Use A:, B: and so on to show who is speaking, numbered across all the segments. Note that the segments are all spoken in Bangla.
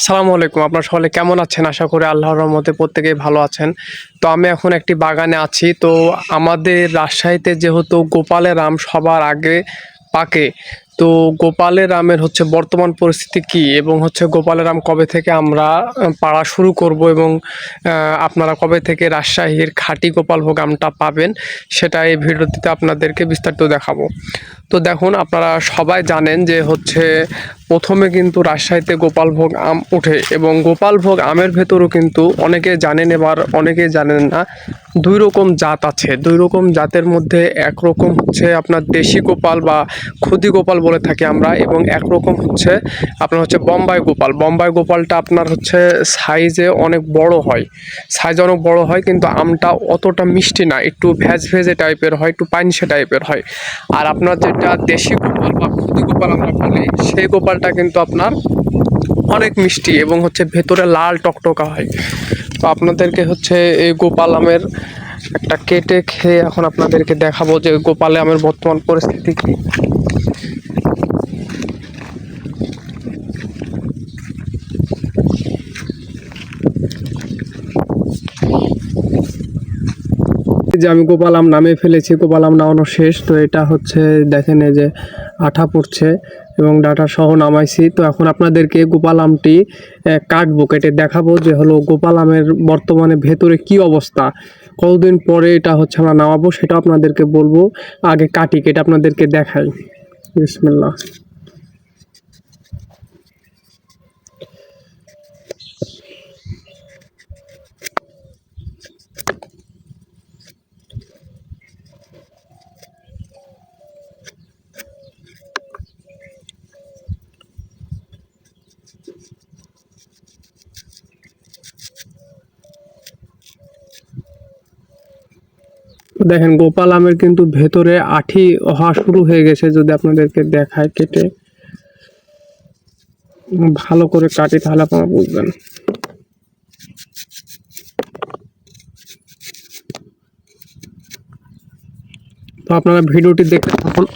A: সালামু আলাইকুম। আপনারা সকলে কেমন আছেন? আশা করি আল্লাহর রহমতে প্রত্যেকেই ভালো আছেন। তো আমি এখন একটি বাগানে আছি। তো আমাদের রাজশাহীতে যেহেতু গোপালের আম সবার আগে পাকে, তো গোপালের আমের বর্তমান পরিস্থিতি কী এবং গোপালের আম কবে থেকে আমরা পাড়া শুরু করব এবং আপনারা কবে থেকে রাজশাহীর খাঁটি গোপালভোগ আমটা পাবেন, সেটা এই ভিডিওটিতে আপনাদেরকে বিস্তারিত দেখাবো। তো দেখুন, আপনারা সবাই জানেন যে প্রথমে কিন্তু রাজশাহীতে গোপালভোগ আম ওঠে এবং গোপালভোগ আমের ভেতরও কিন্তু অনেকে জানেন, এবার অনেকে জানেন না। দুই রকম জাত আছে। দুই রকম জাতের মধ্যে একরকম আপনার দেশি গোপাল বা খুদি গোপাল বলে থাকি আমরা, এবং একরকম আপনার বোম্বাই গোপাল। বোম্বাই গোপালটা আপনার সাইজে অনেক বড় হয়, সাইজ অনেক বড় হয়, কিন্তু আমটা অতটা মিষ্টি না, একটু ভেজে টাইপের হয়, একটু পাইনসে টাইপের হয়। আর আপনার যেটা দেশি গোপাল বা খুদি গোপাল আমরা বলি, সেই গোপালটা কিন্তু আপনার অনেক মিষ্টি এবং ভেতরে লাল টকটকা হয়। তো আপনাদেরকে এই গোপাল আমের একটা কেটে খেয়ে এখন আপনাদেরকে দেখাবো যে গোপাল আমের বর্তমান পরিস্থিতি কী। যে আমি গোপাল আম নামে ফেলেছি, গোপাল আম নামানো শেষ। তো এটা দেখেন, এই যে আঠা পড়ছে এবং ডাটা সহ নামাইছি। তো এখন আপনাদেরকে গোপাল আমটি কাটবো, কেটে দেখাবো যে গোপাল আমের বর্তমানে ভেতরে কি অবস্থা, কতদিন পরে এটা আমরা নামাবো সেটা আপনাদেরকে বলবো। আগে কাটি, কেটে আপনাদেরকে দেখাই। বিসমিল্লাহ। দেখেন, গোপাল আমের কিন্তু ভেতরে আঠি হওয়া শুরু হয়ে গেছে। যদি আপনাদেরকে দেখায় কেটে ভালো করে কাটি তাহলে আপনারা বুঝবেন। তো আপনারা ভিডিওটি দেখতে থাকুন।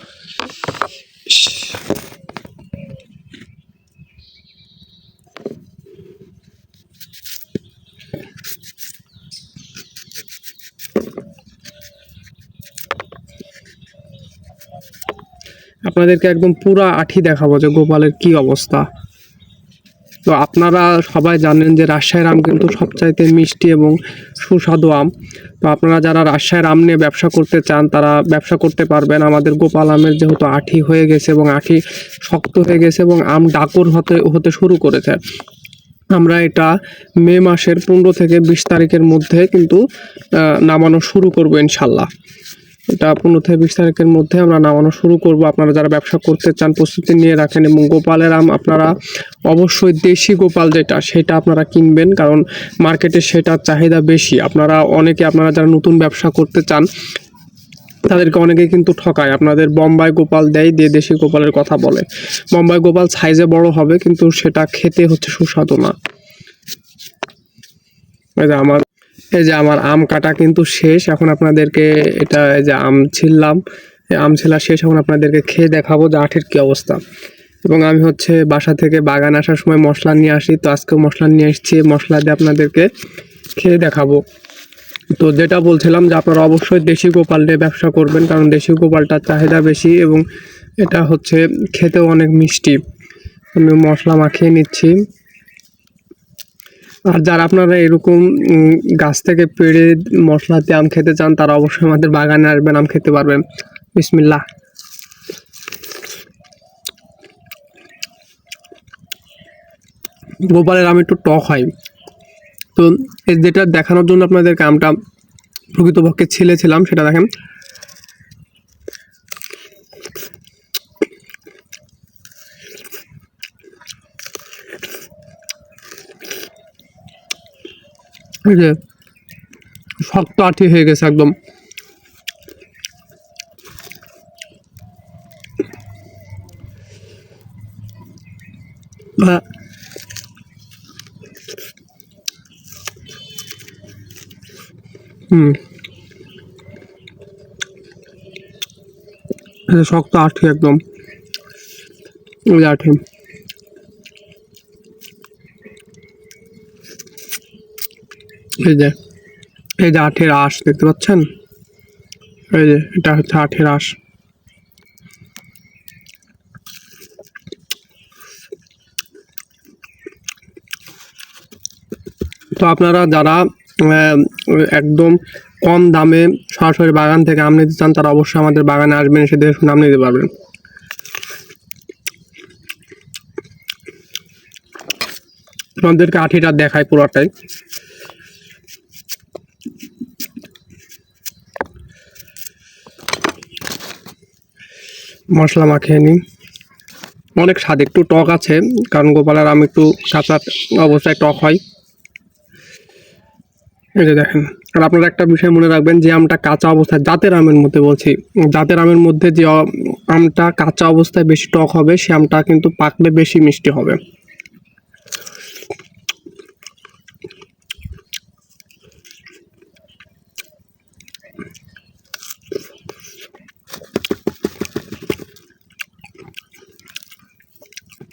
A: আপনাদেরকে একদম পুরা আঠি দেখাবো যে গোপালের কি অবস্থা। তো আপনারা সবাই জানেন যে রাজশাহীর আম কিন্তু সবচাইতে মিষ্টি এবং সুস্বাদু আম। তো আপনারা যারা রাজশাহীর আম নিয়ে ব্যবসা করতে চান তারা ব্যবসা করতে পারবেন। আমাদের গোপাল আমের যেহেতু আঠি হয়ে গেছে এবং আঠি শক্ত হয়ে গেছে এবং আম ডাকর হতে শুরু করেছে, আমরা এটা মে মাসের 15 থেকে 20 তারিখের মধ্যে কিন্তু নামানো শুরু করবো ইনশাল্লাহ। এটা 15 থেকে 20 তারিখের মধ্যে আমরা নামানো শুরু করব। আপনারা যারা ব্যবসা করতে চান প্রস্তুতি নিয়ে রাখেন। এবং গোপালের আম আপনারা অবশ্যই দেশি গোপাল যেটা, সেটা আপনারা কিনবেন, কারণ মার্কেটে সেটার চাহিদা বেশি। আপনারা যারা নতুন ব্যবসা করতে চান তাদেরকে অনেকেই কিন্তু ঠকায়, আপনাদের বোম্বাই গোপাল দিয়ে দেশি গোপালের কথা বলে। বোম্বাই গোপাল সাইজে বড় হবে কিন্তু সেটা খেতে সুস্বাদু না। এই যে আমার আম কাটা কিন্তু শেষ। এখন আপনাদেরকে এই যে আম ছিললাম, আম ছেলা শেষ। এখন আপনাদেরকে খেয়ে দেখাবো যে আঠের কী অবস্থা। এবং আমি বাসা থেকে বাগান আসার সময় মশলা নিয়ে আসি, তো আজকেও মশলা নিয়ে এসেছি। মশলা দিয়ে আপনাদেরকে খেয়ে দেখাবো। তো যেটা বলছিলাম যে আপনারা অবশ্যই দেশি গোপাল দিয়ে ব্যবসা করবেন, কারণ দেশি গোপালটার চাহিদা বেশি এবং এটা খেতেও অনেক মিষ্টি। আমি মশলা মাখিয়ে নিচ্ছি। আর যারা আপনারা এরকম গাছ থেকে পেড়ে মশলা দিয়ে আম খেতে চান তারা অবশ্যই আমাদের বাগানে আসবেন, আম খেতে পারবেন। বিসমিল্লাহ। গোপালের আম একটু টক হয়। তো যেটা দেখানোর জন্য আপনাদেরকে আমটা প্রকৃতপক্ষে ছিলেছিলাম সেটা দেখেন। এই যে শক্ত আঠি হয়ে গেছে একদম। শক্ত আঠি একদম, ওই আঠি। এই যে এই যে আঠের আঁশ দেখতে পাচ্ছেন, এই যে এটা হচ্ছে আঠের আঁশ। তো আপনারা যারা একদম কম দামে সরাসরি বাগান থেকে আম নিতে চান তারা অবশ্যই আমাদের বাগানে আসবেন, এসে দেখে শুনে আম নিতে পারবেন। আপনাদেরকে আঠিটা দেখায় পুরোটাই। মশলা মাখিয়ে নিই। অনেক স্বাদ, একটু টক আছে কারণ গোপালের আম একটু কাঁচা অবস্থায় টক হয়। এই যে দেখেন। আর আপনারা একটা বিষয় মনে রাখবেন, যে আমটা কাঁচা অবস্থায়, জাতের আমের মধ্যে বলছি, জাতের আমের মধ্যে যে আমটা কাঁচা অবস্থায় বেশি টক হবে সে আমটা কিন্তু পাকলে বেশি মিষ্টি হবে।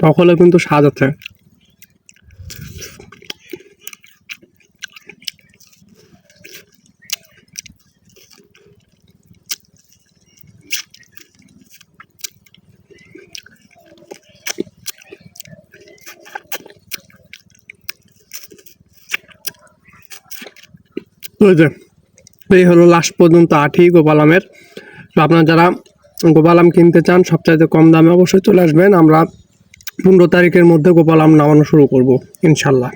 A: টক হলে কিন্তু স্বাদ আছে। ওই যে এই হলো লাস্ট পর্যন্ত আঠি গোপাল আমের। তো আপনারা যারা গোপাল আম কিনতে চান সবচাইতে কম দামে অবশ্যই চলে আসবেন। আমরা 15 তারিখের মধ্যে গোপাল আম নামানো শুরু করব ইনশাল্লাহ।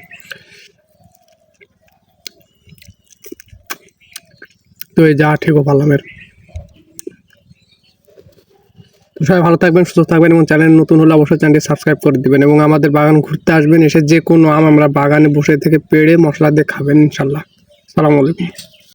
A: তো এই যে আঠি গোপাল আমের। তো সবাই ভালো থাকবেন, সুস্থ থাকবেন এবং চ্যানেল নতুন হলে অবশ্যই চ্যানেলটি সাবস্ক্রাইব করে দিবেন এবং আমাদের বাগান ঘুরতে আসবেন, এসে যে কোনো আম আমরা বাগানে বসে থেকে পেড়ে মশলা দিয়ে খাবেন ইনশাল্লাহ। আসসালামু আলাইকুম।